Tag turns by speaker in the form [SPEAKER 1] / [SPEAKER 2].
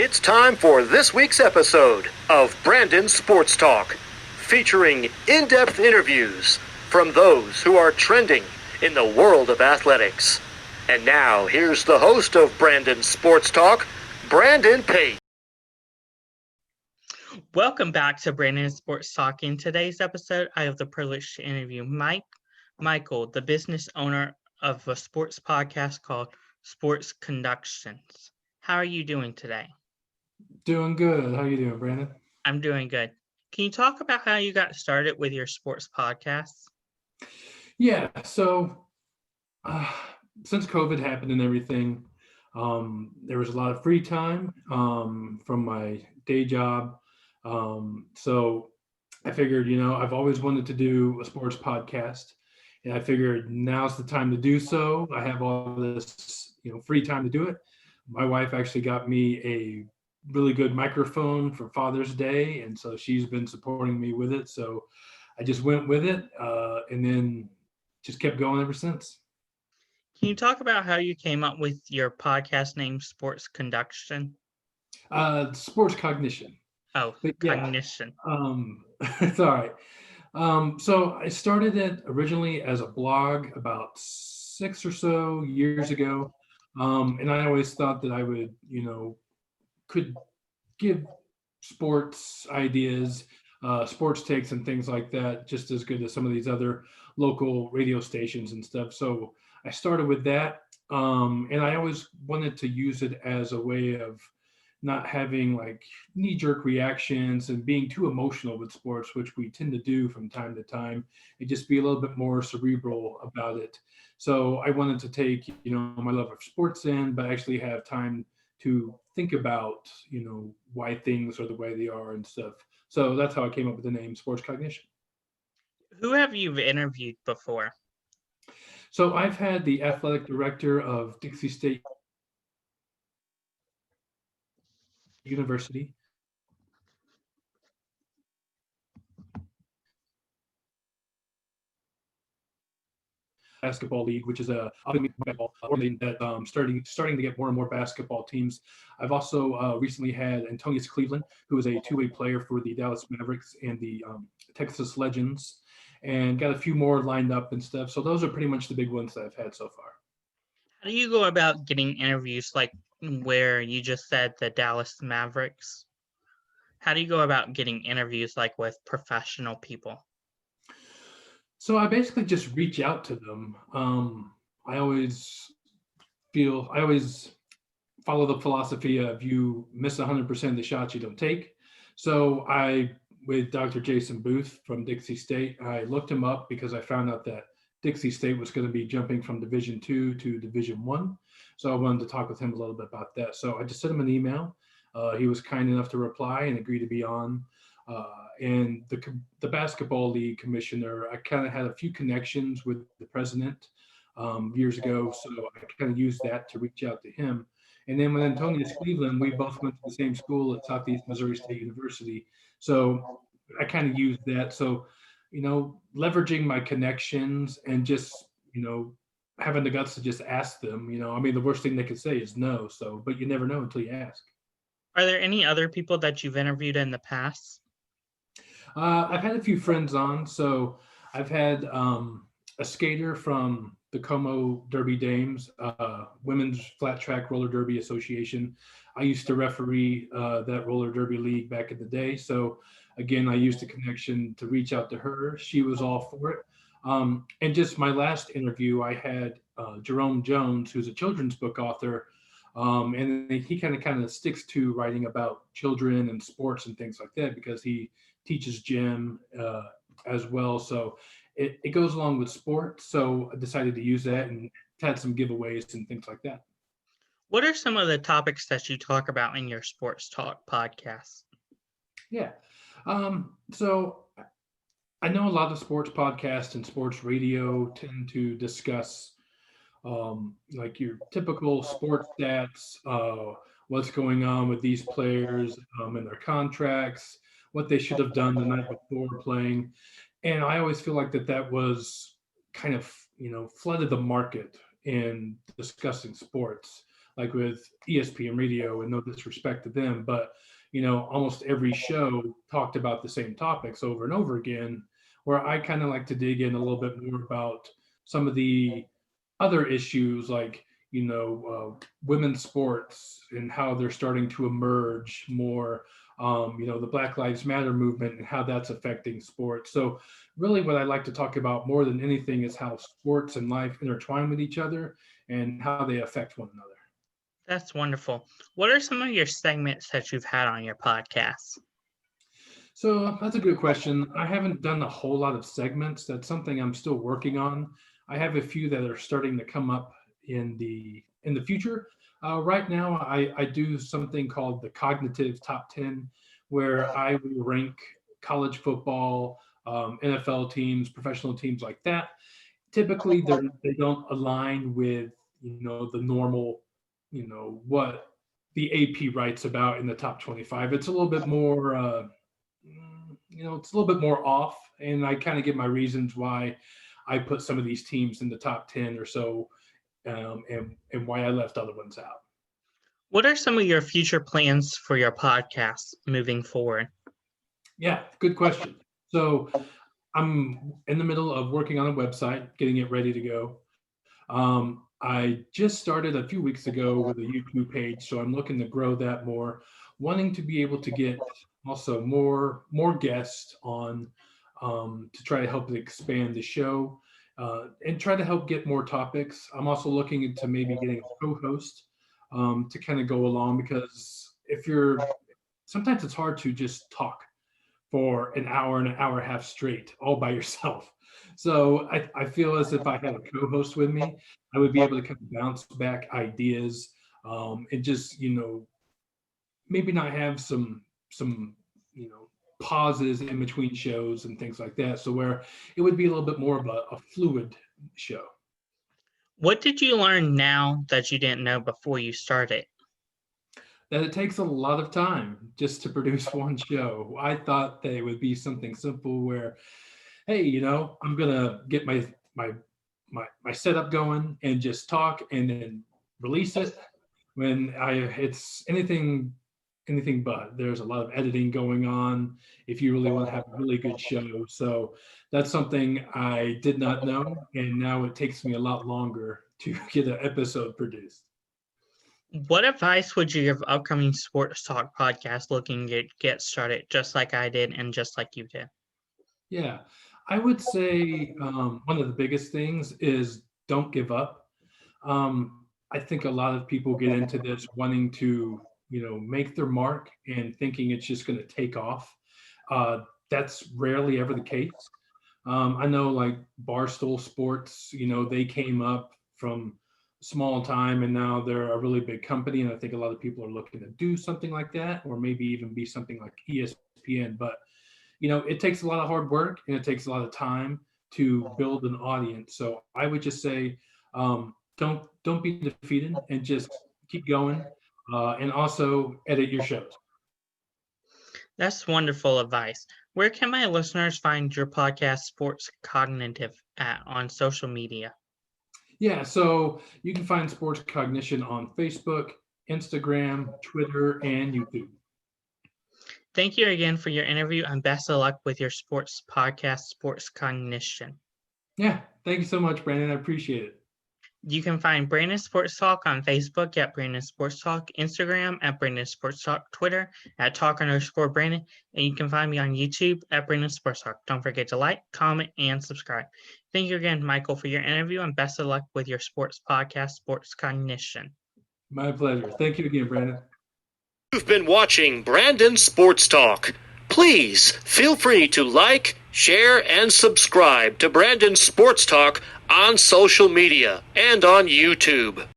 [SPEAKER 1] It's time for this week's episode of Brandon Sports Talk, featuring in-depth interviews from those who are trending in the world of athletics. And now, here's the host of Brandon Sports Talk, Brandon Pate.
[SPEAKER 2] Welcome back to Brandon Sports Talk. In today's episode, I have the privilege to interview Michael, the business owner of a sports podcast called Sports Conductions. How are you doing today?
[SPEAKER 3] Doing good. How you doing, Brandon?
[SPEAKER 2] I'm doing good. Can you talk about how you got started with your sports podcasts?
[SPEAKER 3] Yeah. So since COVID happened and everything, there was a lot of free time from my day job. So I figured, I've always wanted to do a sports podcast, and I figured now's the time to do so. I have all this, free time to do it. My wife actually got me a really good microphone for Father's Day, and so she's been supporting me with it. So I just went with it, and then just kept going ever since.
[SPEAKER 2] Can you talk about how you came up with your podcast name, Sports Conduction?
[SPEAKER 3] Sports Cognition.
[SPEAKER 2] Oh,
[SPEAKER 3] But
[SPEAKER 2] Cognition.
[SPEAKER 3] It's all right. So I started it originally as a blog about 6 or so years ago. And I always thought that I would, could give sports ideas, sports takes and things like that, just as good as some of these other local radio stations and stuff. So I started with that. And I always wanted to use it as a way of not having like knee-jerk reactions and being too emotional with sports, which we tend to do from time to time, and just be a little bit more cerebral about it. So I wanted to take, my love of sports in, but actually have time to think about, why things are the way they are and stuff. So that's how I came up with the name Sports Cognition.
[SPEAKER 2] Who have you interviewed before?
[SPEAKER 3] So I've had the athletic director of Dixie State University. Basketball league, which is a basketball organization that starting to get more and more basketball teams. I've also recently had Antonius Cleveland, who is a two-way player for the Dallas Mavericks and the Texas Legends, and got a few more lined up and stuff. So those are pretty much the big ones that I've had so far.
[SPEAKER 2] How do you go about getting interviews like where you just said the Dallas Mavericks? How do you go about getting interviews like with professional people?
[SPEAKER 3] So I basically just reach out to them. I always follow the philosophy of you miss 100% of the shots you don't take. So with Dr. Jason Booth from Dixie State, I looked him up because I found out that Dixie State was going to be jumping from Division II to Division I. So I wanted to talk with him a little bit about that. So I just sent him an email. He was kind enough to reply and agree to be on. And the basketball league commissioner, I kind of had a few connections with the president years ago, so I kind of used that to reach out to him. And then with Antonius Cleveland, we both went to the same school at Southeast Missouri State University, so I kind of used that. So, leveraging my connections and just, having the guts to just ask them. The worst thing they could say is no. So, but you never know until you ask.
[SPEAKER 2] Are there any other people that you've interviewed in the past?
[SPEAKER 3] I've had a few friends on. So I've had a skater from the Como Derby Dames, Women's Flat Track Roller Derby Association. I used to referee that roller derby league back in the day. So again, I used a connection to reach out to her. She was all for it. And just my last interview, I had Jerome Jones, who's a children's book author. And he kind of sticks to writing about children and sports and things like that because he teaches gym as well. So it goes along with sport. So I decided to use that and had some giveaways and things like that.
[SPEAKER 2] What are some of the topics that you talk about in your sports talk podcast?
[SPEAKER 3] Yeah. So I know a lot of sports podcasts and sports radio tend to discuss like your typical sports stats, what's going on with these players and their contracts, what they should have done the night before playing. And I always feel like that was kind of, flooded the market in discussing sports. like with ESPN Radio, and no disrespect to them, but almost every show talked about the same topics over and over again, where I kind of like to dig in a little bit more about some of the other issues, like women's sports and how they're starting to emerge more. The Black Lives Matter movement and how that's affecting sports. So really what I like to talk about more than anything is how sports and life intertwine with each other and how they affect one another.
[SPEAKER 2] That's wonderful. What are some of your segments that you've had on your podcast?
[SPEAKER 3] So that's a good question. I haven't done a whole lot of segments. That's something I'm still working on. I have a few that are starting to come up in the future. Right now, I do something called the Cognitive Top 10, where I will rank college football, NFL teams, professional teams like that. Typically, they don't align with the normal, what the AP writes about in the top 25. It's a little bit more, it's a little bit more off, and I kind of give my reasons why I put some of these teams in the top 10 or so, and why I left other ones out.
[SPEAKER 2] What are some of your future plans for your podcast moving forward?
[SPEAKER 3] Yeah, good question. So I'm in the middle of working on a website, getting it ready to go. I just started a few weeks ago with a YouTube page, so I'm looking to grow that more, wanting to be able to get also more guests on to try to help expand the show and try to help get more topics. I'm also looking into maybe getting a co-host to kind of go along, because sometimes it's hard to just talk for an hour and an hour and a half straight all by yourself. So I feel as if I had a co-host with me, I would be able to kind of bounce back ideas and just, maybe not have some pauses in between shows and things like that. So where it would be a little bit more of a fluid show.
[SPEAKER 2] What did you learn now that you didn't know before you started?
[SPEAKER 3] That it takes a lot of time just to produce one show. I thought that it would be something simple where, hey, I'm gonna get my setup going and just talk and then release it. When it's anything but. There's a lot of editing going on if you really want to have a really good show. So that's something I did not know, and now it takes me a lot longer to get an episode produced.
[SPEAKER 2] What advice would you give upcoming sports talk podcasts looking to get started, just like I did and just like you did?
[SPEAKER 3] Yeah, I would say one of the biggest things is don't give up. I think a lot of people get into this wanting to, make their mark and thinking it's just going to take off. That's rarely ever the case. I know like Barstool Sports, they came up from small time and now they're a really big company. And I think a lot of people are looking to do something like that, or maybe even be something like ESPN. But, it takes a lot of hard work and it takes a lot of time to build an audience. So I would just say, don't be defeated and just keep going. And also edit your shows.
[SPEAKER 2] That's wonderful advice. Where can my listeners find your podcast, Sports Cognitive, on social media?
[SPEAKER 3] Yeah, so you can find Sports Cognition on Facebook, Instagram, Twitter, and YouTube.
[SPEAKER 2] Thank you again for your interview, and best of luck with your sports podcast, Sports Cognition.
[SPEAKER 3] Yeah, thank you so much, Brandon. I appreciate it.
[SPEAKER 2] You can find Brandon Sports Talk on Facebook at Brandon Sports Talk, Instagram at Brandon Sports Talk, Twitter at Talk_Brandon, and you can find me on YouTube at Brandon Sports Talk. Don't forget to like, comment, and subscribe. Thank you again, Michael, for your interview, and best of luck with your sports podcast, Sports Cognition.
[SPEAKER 3] My pleasure. Thank you again, Brandon.
[SPEAKER 1] You've been watching Brandon Sports Talk. Please feel free to like, share, and subscribe to Brandon Sports Talk on social media and on YouTube.